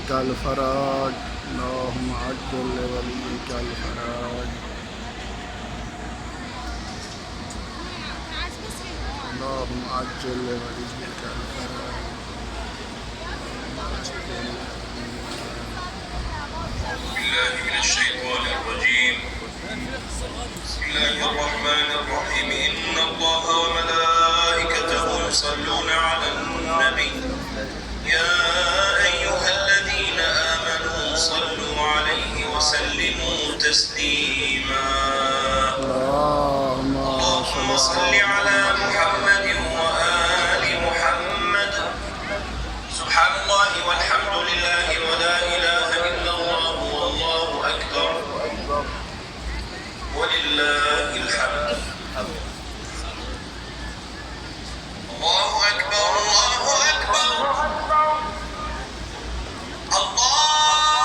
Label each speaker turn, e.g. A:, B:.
A: لوليك الفرج اللهم عجل لوليك الفرج اللهم عجل لوليك الفرج
B: بالله من الشيطان الرجيم. بسم الله الرحمن الرحيم. إن الله وملائكته يصلون على النبي يا أيها الذين آمنوا صلوا عليه وسلموا تسليما. اللهم صل على محمد وآل محمد. سبحان الله والحمد لله